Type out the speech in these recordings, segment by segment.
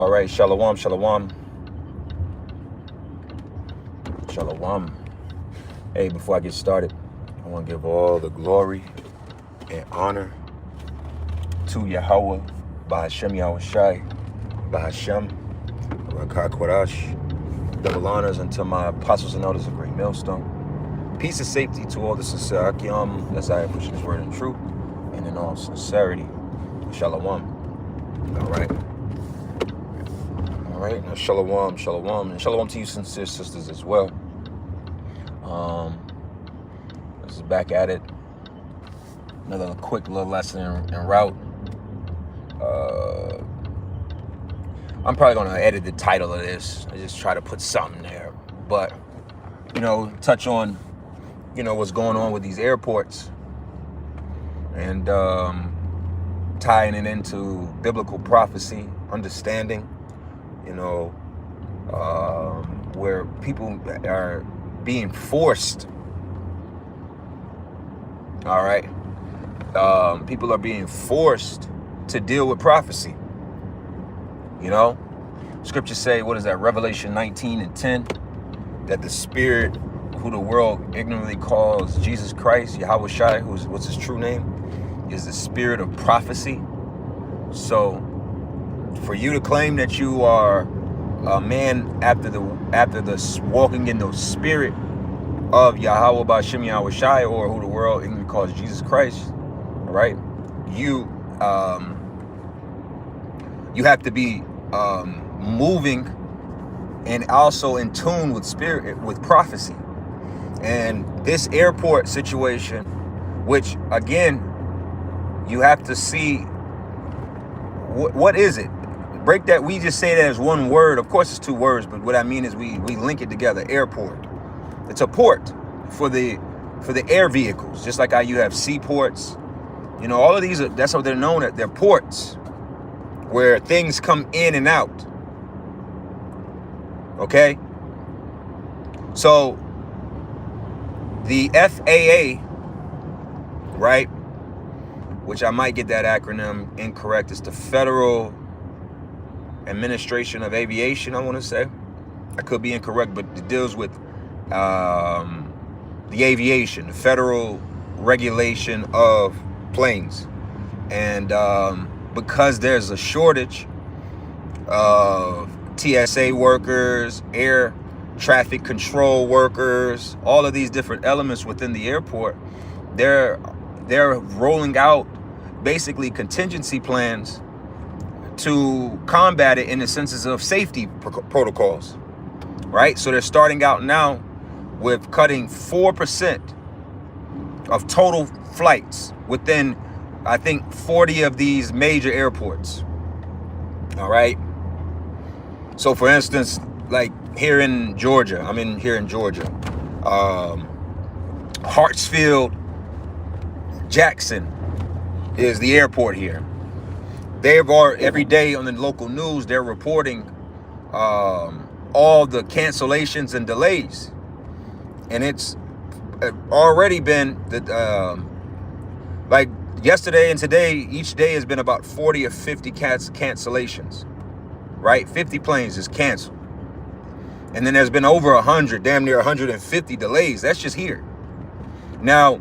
All right, shalom, shalom, shalom. Hey, before I get started, I want to give all the glory and honor to Yahweh, Bahashem Yahushai, Bahashem, Rakah Quarash. Double honors unto my apostles and elders of Great Millstone. Peace and safety to all the sincere Akim, as I push this word in truth and in all sincerity. Shalom. All right. All right. Now, shalom, shalom, and shalom to you sincere sisters as well. This is back at it. Another quick little lesson en route. I'm probably gonna edit the title of this. I just try to put something there, but touch on what's going on with these airports and tying it into biblical prophecy, understanding, where people are being forced. All right. People are being forced to deal with prophecy. Scriptures say, what is that? Revelation 19:10, that the spirit who the world ignorantly calls Jesus Christ, Yahweh Shai, what's his true name, is the spirit of prophecy. So for you to claim that you are a man after the walking in the spirit of Yahweh Ba'Shem Yahweh Shai, or who the world ignorantly calls Jesus Christ, all right, you have to be moving and also in tune with spirit, with prophecy. And this airport situation, which again, you have to see what is it? Break that. We just say that as one word. Of course, it's two words, but what I mean is we link it together. Airport. It's a port for the air vehicles, just like how you have seaports. All of these that's what they're known at. They're ports where things come in and out. Okay? So the FAA, right, which I might get that acronym incorrect, it's the Federal Administration of Aviation, I want to say. I could be incorrect, but it deals with the aviation, the federal regulation of planes. And because there's a shortage of TSA workers, air traffic control workers, all of these different elements within the airport, they're rolling out basically contingency plans to combat it in the senses of safety protocols, right? So they're starting out now with cutting 4% of total flights within, I think, 40 of these major airports. All right. So for instance, like here in Georgia, Hartsfield Jackson is the airport here. Every day on the local news, they're reporting all the cancellations and delays. And it's already been like yesterday and today, each day has been about 40 or 50 cancellations, right? 50 planes is canceled. And then there's been over 100, damn near 150 delays. That's just here. Now,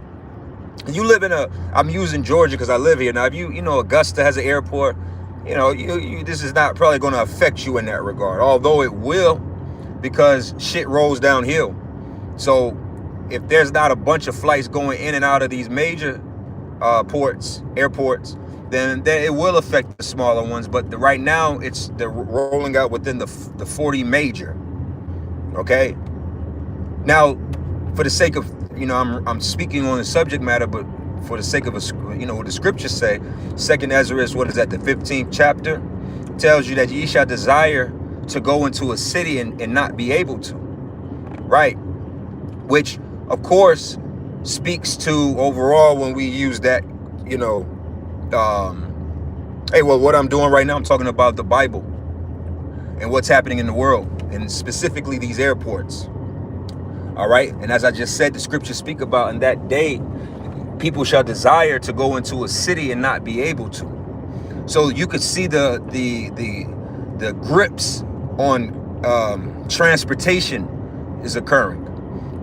you live in I'm using Georgia because I live here. Now, if Augusta has an airport, this is not probably going to affect you in that regard, although it will, because shit rolls downhill. So if there's not a bunch of flights going in and out of these major airports, then it will affect the smaller ones. But right now, they're rolling out within the 40 major. Okay. Now, for the sake of, I'm speaking on the subject matter, but for the sake of what the scriptures say, 2nd Ezra, the 15th chapter, tells you that ye shall desire to go into a city and not be able to, right? Which, of course, speaks to overall when we use that, hey, well, what I'm doing right now, I'm talking about the Bible and what's happening in the world, and specifically these airports. All right. And as I just said, the scriptures speak about in that day, people shall desire to go into a city and not be able to. So you could see the the grips on transportation is occurring.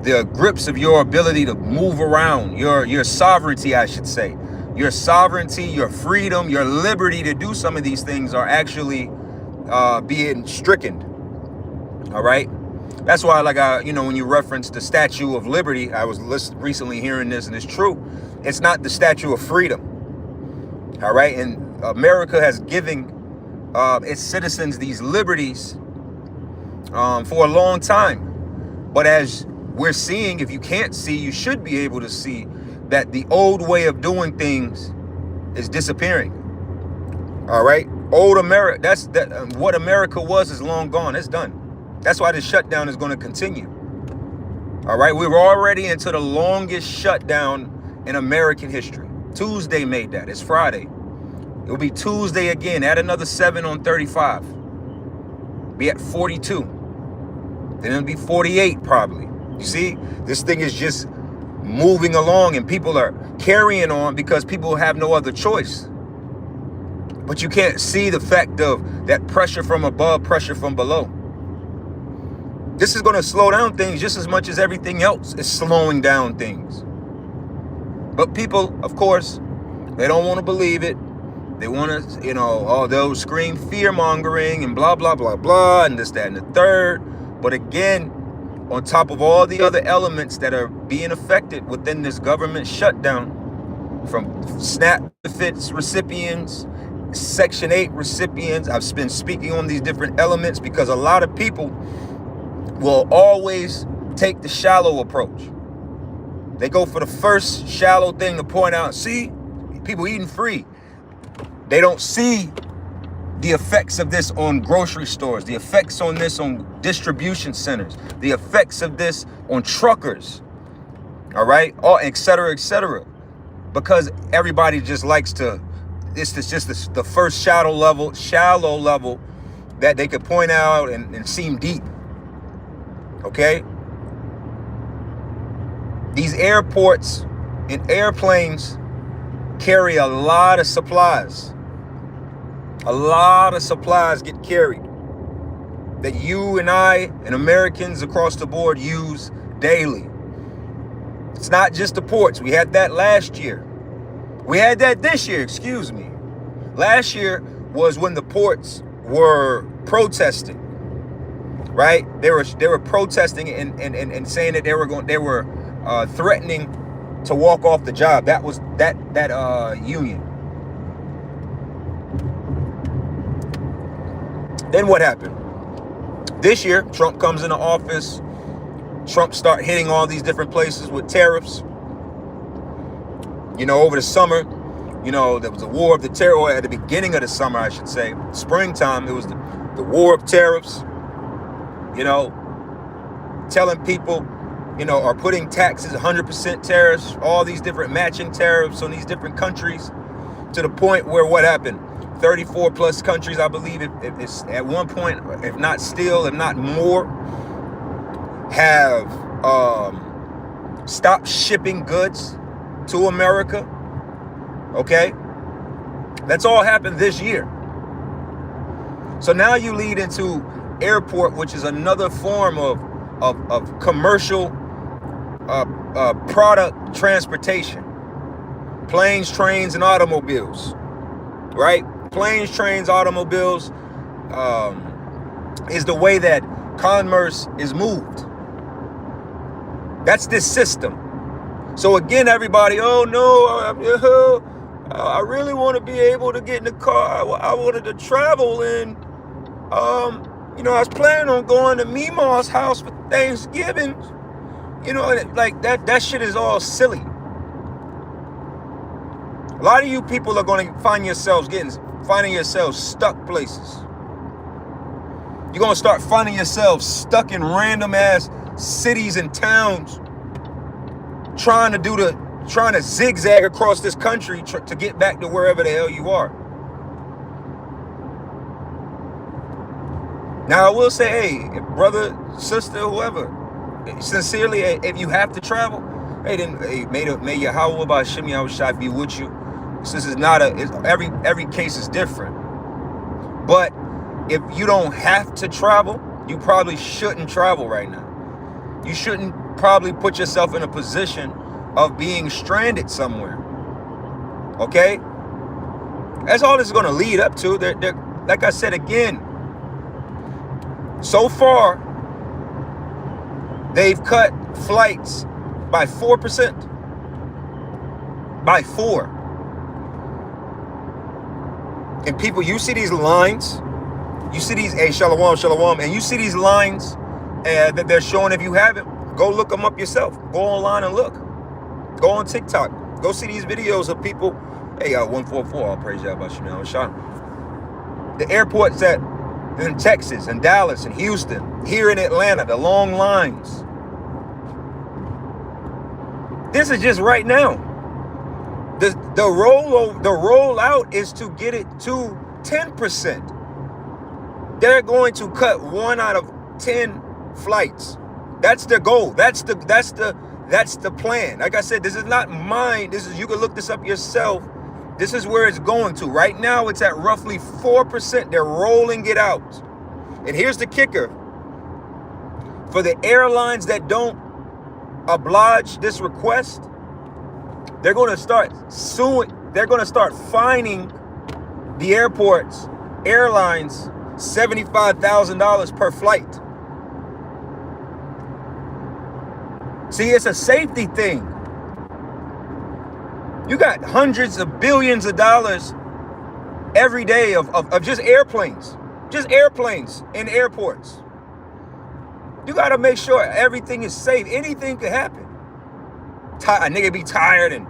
The grips of your ability to move around, your sovereignty, I should say. Your sovereignty, your freedom, your liberty to do some of these things are actually being stricken. All right. That's why, like, when you reference the Statue of Liberty, I was recently hearing this, and it's true. It's not the Statue of Freedom. All right. And America has given its citizens these liberties for a long time. But as we're seeing, if you can't see, you should be able to see that the old way of doing things is disappearing. All right. Old America, what America was is long gone. It's done. That's why this shutdown is going to continue. All right. We were already into the longest shutdown in American history. Tuesday made that. It's Friday. It'll be Tuesday again. Add another 7 on 35. Be at 42. Then it'll be 48 probably. You see, this thing is just moving along, and people are carrying on because people have no other choice. But you can't see the fact of that pressure from above, pressure from below. This is going to slow down things just as much as everything else is slowing down things. But people, of course, they don't want to believe it. They want to, they'll scream fear mongering and blah, blah, blah, blah, and this, that, and the third. But again, on top of all the other elements that are being affected within this government shutdown, from SNAP benefits recipients, Section 8 recipients, I've been speaking on these different elements because a lot of people will always take the shallow approach. They go for the first shallow thing to point out, see, people eating free. They don't see the effects of this on grocery stores, the effects on this on distribution centers, the effects of this on truckers, all right, et cetera, because everybody just likes to, it's just the first shallow level that they could point out and seem deep, okay? These airports and airplanes carry a lot of supplies. A lot of supplies get carried that you and I and Americans across the board use daily. It's not just the ports. We had that last year. We had that this year, excuse me. Last year was when the ports were protesting, right? They were protesting and saying that they were threatening to walk off the job. That was that union. Then what happened? This year, Trump comes into office. Trump start hitting all these different places with tariffs. Over the summer, there was a war of the terror, or at the beginning of the summer, I should say, springtime, it was the war of tariffs, telling people, are putting taxes, 100% tariffs, all these different matching tariffs on these different countries, to the point where what happened? 34 plus countries, I believe, if it's at one point, if not still, if not more, have stopped shipping goods to America. Okay? That's all happened this year. So now you lead into airport, which is another form of commercial product transportation. Planes, trains, and automobiles. Right? Planes, trains, automobiles is the way that commerce is moved. That's this system. So again, everybody, oh no, I really want to be able to get in the car. I wanted to travel, and I was planning on going to Mima's house for Thanksgiving. Like that shit is all silly. A lot of you people are going to finding yourselves stuck places. You're going to start finding yourselves stuck in random ass cities and towns, trying to zigzag across this country to get back to wherever the hell you are. Now I will say, hey, brother, sister, whoever, sincerely, if you have to travel, hey, then may Yahweh B'Hashem Yahushua be with you. This is not every case is different. But if you don't have to travel, you probably shouldn't travel right now. You shouldn't probably put yourself in a position of being stranded somewhere. Okay? That's all this is going to lead up to. Like I said again, so far, they've cut flights by 4%. By 4. And people, you see these lines, you see these, hey, shalom, shalom, and you see these lines that they're showing. If you haven't, go look them up yourself. Go online and look. Go on TikTok. Go see these videos of people. Hey, 144, I'll praise you about you now. The airports that in Texas and Dallas and Houston, here in Atlanta, the long lines. This is just right now. The rollout is to get it to 10%. They're going to cut 1 out of 10 flights. That's their goal. That's the plan. Like I said, this is not mine. You can look this up yourself. This is where it's going to. Right now, it's at roughly 4%. They're rolling it out. And here's the kicker. For the airlines that don't oblige this request, they're going to start suing. They're going to start fining the airlines $75,000 per flight. See, it's a safety thing. You got hundreds of billions of dollars every day of just airplanes in airports. You got to make sure everything is safe. Anything could happen. A nigga be tired and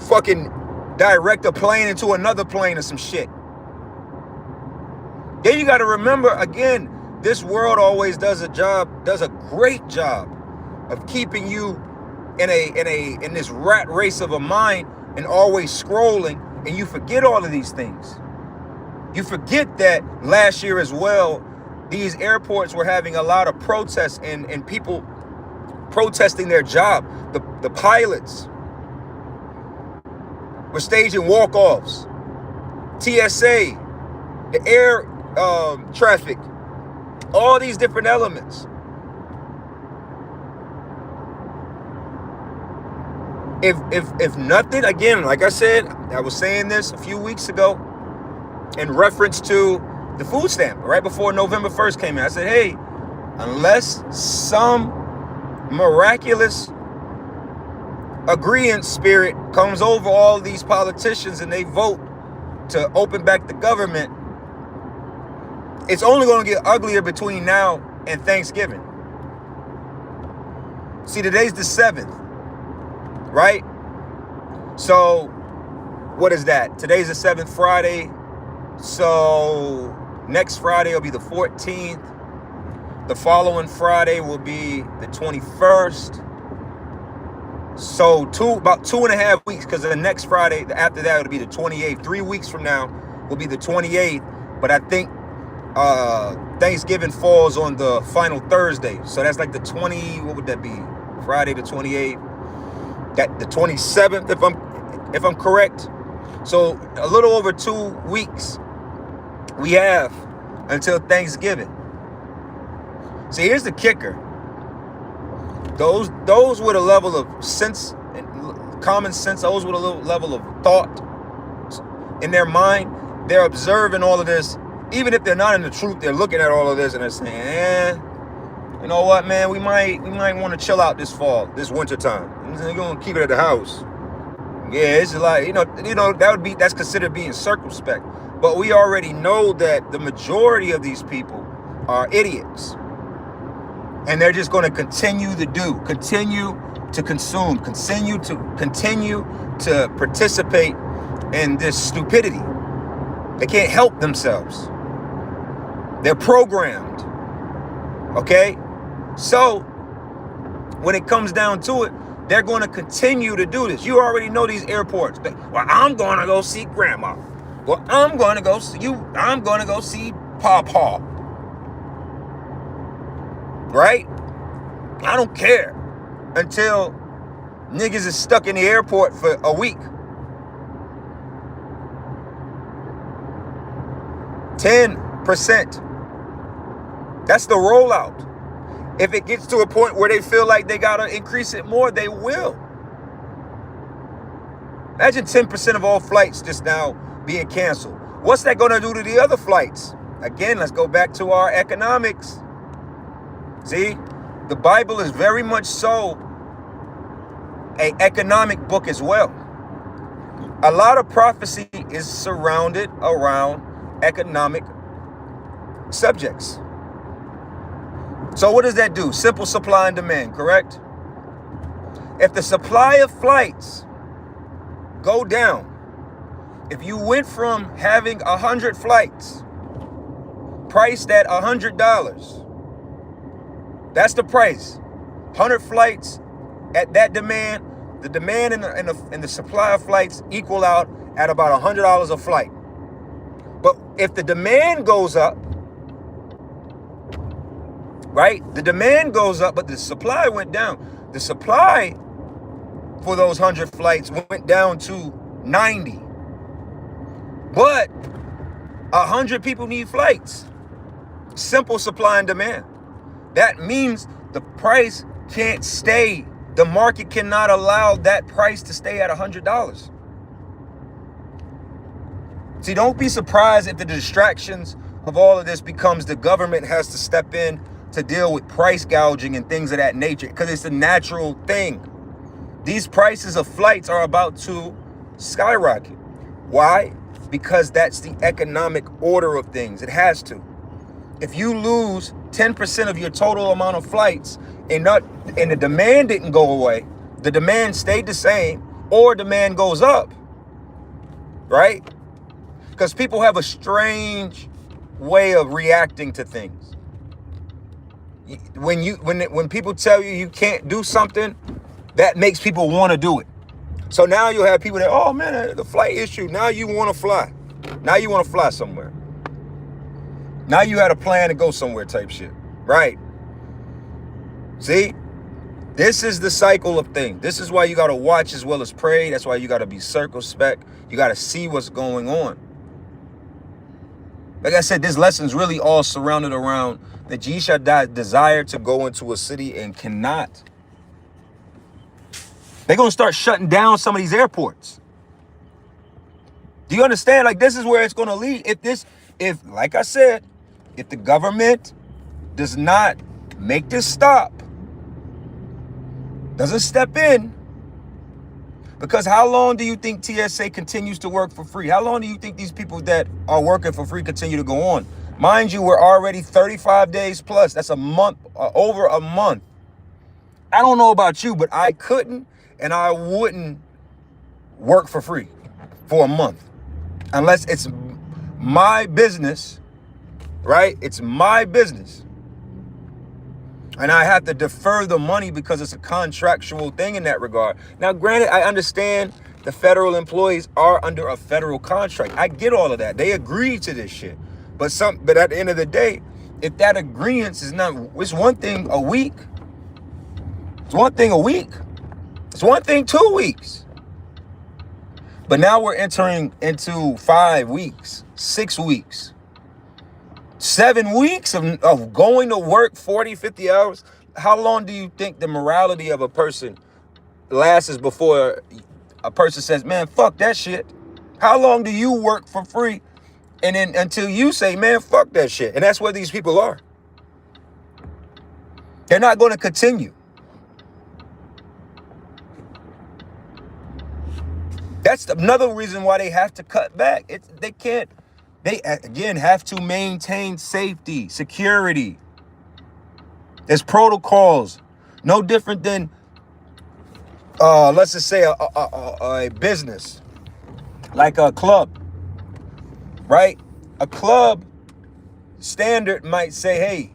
fucking direct a plane into another plane or some shit. Then you got to remember, again, this world always does a great job of keeping you in this rat race of a mind and always scrolling, and you forget all of these things. You forget that last year as well, these airports were having a lot of protests and people protesting their job. The pilots were staging walk-offs. TSA, the air traffic, all these different elements. If nothing, again, like I said, I was saying this a few weeks ago in reference to the food stamp right before November 1st came in. I said, hey, unless some miraculous agreement spirit comes over all these politicians and they vote to open back the government, it's only going to get uglier between now and Thanksgiving. See, today's the 7th, right? So what is that? Today's the 7th, Friday. So next Friday will be the 14th. The following Friday will be the 21st. So about 2.5 weeks, because the next Friday after that it'll be the 28th. 3 weeks from now will be the 28th. But I think Thanksgiving falls on the final Thursday. So that's like the 20, what would that be? Friday the 28th. That the 27th, if I'm correct. So a little over 2 weeks we have until Thanksgiving. See, here's the kicker. Those with a level of sense, common sense, those with a little level of thought in their mind, they're observing all of this. Even if they're not in the truth, they're looking at all of this and they're saying, you know what, man, we might want to chill out this fall, this winter time. We're gonna keep it at the house. Yeah, it's like, that's considered being circumspect. But we already know that the majority of these people are idiots. And they're just going to continue to consume, continue to participate in this stupidity. They can't help themselves. They're programmed. Okay? So, when it comes down to it, they're going to continue to do this. You already know these airports. Well, I'm going to go see grandma. Well, I'm going to go see you. I'm going to go see Pawpaw. Right? I don't care until niggas is stuck in the airport for a week. 10%. That's the rollout. If it gets to a point where they feel like they got to increase it more, they will. Imagine 10% of all flights just now being canceled. What's that going to do to the other flights? Again, let's go back to our economics. See, the Bible is very much so an economic book as well. A lot of prophecy is surrounded around economic subjects. So what does that do? Simple supply and demand, correct? If the supply of flights go down, if you went from having 100 flights priced at $100, that's the price. 100 flights at that demand, the demand and the supply of flights equal out at about $100 a flight. But if the demand goes up, right? The demand goes up, but the supply went down. The supply for those 100 flights went down to 90. But 100 people need flights. Simple supply and demand. That means the price can't stay. The market cannot allow that price to stay at $100. See, don't be surprised if the distractions of all of this becomes the government has to step in to deal with price gouging and things of that nature, because it's a natural thing. These prices of flights are about to skyrocket. Why? Because that's the economic order of things. It has to. If you lose 10% of your total amount of flights and the demand didn't go away, the demand stayed the same, or demand goes up, right? Because people have a strange way of reacting to things. When people tell you can't do something, that makes people want to do it. So now you have people that, oh man, the flight issue. Now you want to fly. Now you want to fly somewhere. Now you had a plan to go somewhere type shit. Right. See, this is the cycle of things. This is why you got to watch as well as pray. That's why you got to be circumspect. You got to see what's going on. Like I said, this lesson's really all surrounded around the G Shaddai desire to go into a city and cannot. They're going to start shutting down some of these airports. Do you understand? Like, this is where it's going to lead. If, like I said, if the government does not make this stop, doesn't step in, because how long do you think TSA continues to work for free? How long do you think these people that are working for free continue to go on? Mind you, we're already 35 days plus. That's a month, over a month. I don't know about you, but I couldn't and I wouldn't work for free for a month unless it's my business, right? It's my business. And I have to defer the money because it's a contractual thing in that regard. Now, granted, I understand the federal employees are under a federal contract. I get all of that. They agreed to this shit. But at the end of the day, if that agreement is not, it's one thing a week. It's one thing a week. It's one thing 2 weeks. But now we're entering into 5 weeks, 6 weeks. 7 weeks of going to work 40, 50 hours. How long do you think the morality of a person lasts before a person says, man, fuck that shit? How long do you work for free? And then until you say, man, fuck that shit. And that's where these people are. They're not going to continue. That's another reason why they have to cut back. They again have to maintain safety, security. There's protocols, no different than, let's just say a business, like a club, right? A club standard might say, hey,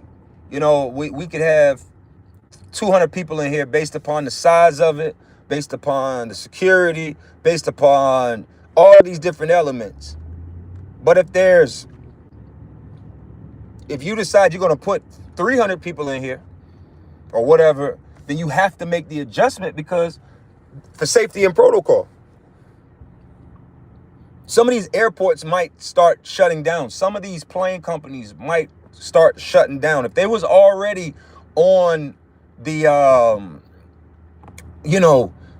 you know, we could have 200 people in here based upon the size of it, based upon the security, based upon all these different elements. But if you decide you're going to put 300 people in here or whatever, then you have to make the adjustment because for safety and protocol. Some of these airports might start shutting down. Some of these plane companies might start shutting down. If they was already on the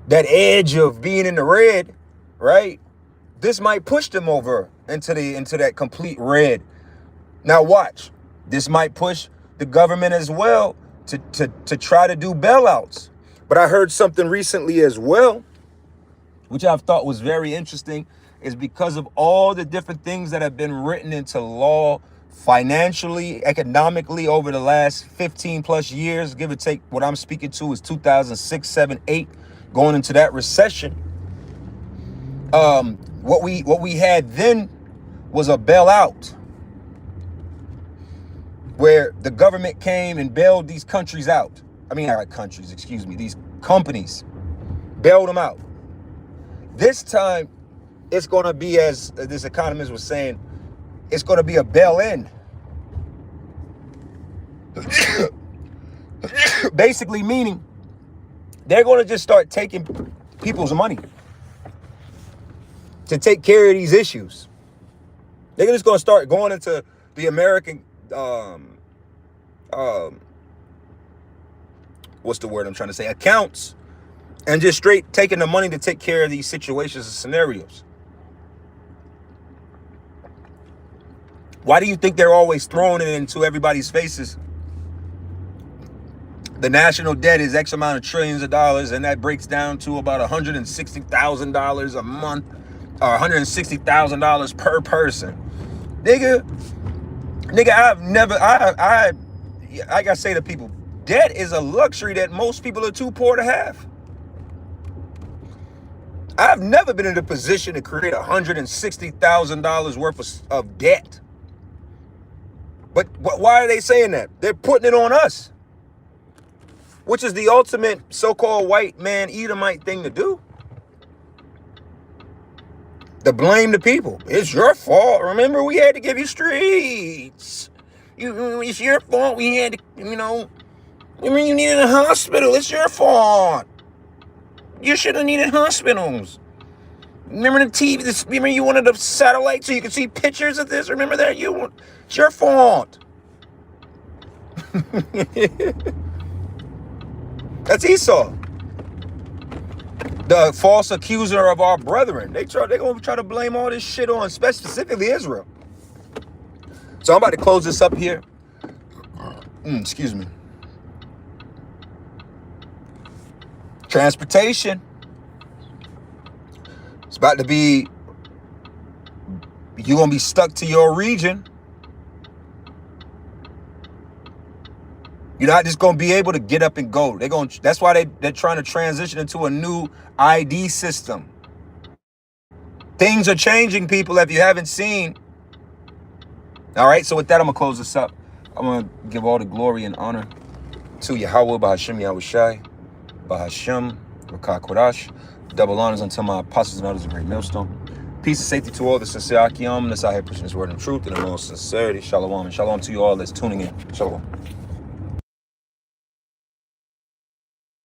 that edge of being in the red, right? This might push them over into that complete red. Now watch. This might push the government as well to try to do bailouts. But I heard something recently as well, which I thought was very interesting, is because of all the different things that have been written into law financially, economically over the last 15 plus years, give or take. What I'm speaking to is 2006, 7, 8, going into that recession. What we had then was a bailout, where the government came and bailed these countries out. I mean, not countries, excuse me, these companies bailed them out. This time, it's going to be, as this economist was saying, it's going to be a bail-in. Basically meaning they're going to just start taking people's money to take care of these issues. They're just going to start going into the American, what's the word I'm trying to say, accounts, and just straight taking the money to take care of these situations and scenarios. Why do you think they're always throwing it into everybody's faces? The national debt is X amount of trillions of dollars, and that breaks down to about $160,000 a month, or $160,000 per person. Nigga, I gotta say to people, debt is a luxury that most people are too poor to have. I've never been in a position to create $160,000 worth of debt. But why are they saying that? They're putting it on us, which is the ultimate so-called white man Edomite thing to do. To blame the people. It's your fault. Remember, we had to give you streets. It's your fault. We had to, remember you needed a hospital. It's your fault. You should have needed hospitals. Remember the TV? Remember you wanted a satellite so you could see pictures of this? Remember that? It's your fault. That's Esau, the false accuser of our brethren. They're going to try to blame all this shit on specifically Israel. So I'm about to close this up here. Excuse me. Transportation. It's about to be, you're going to be stuck to your region. You're not just going to be able to get up and go. That's why they're trying to transition into a new ID system. Things are changing, people, if you haven't seen. All right, so with that, I'm going to close this up. I'm going to give all the glory and honor to Yahweh, Bahashem Yahushai, Bahashem, Rakah Kodash. Double honors unto my apostles and others, a great millstone. Peace and safety to all the sincere Akiyam, that's out here pushing this word in truth and in all sincerity. Shalom, and shalom to you all that's tuning in. Shalom.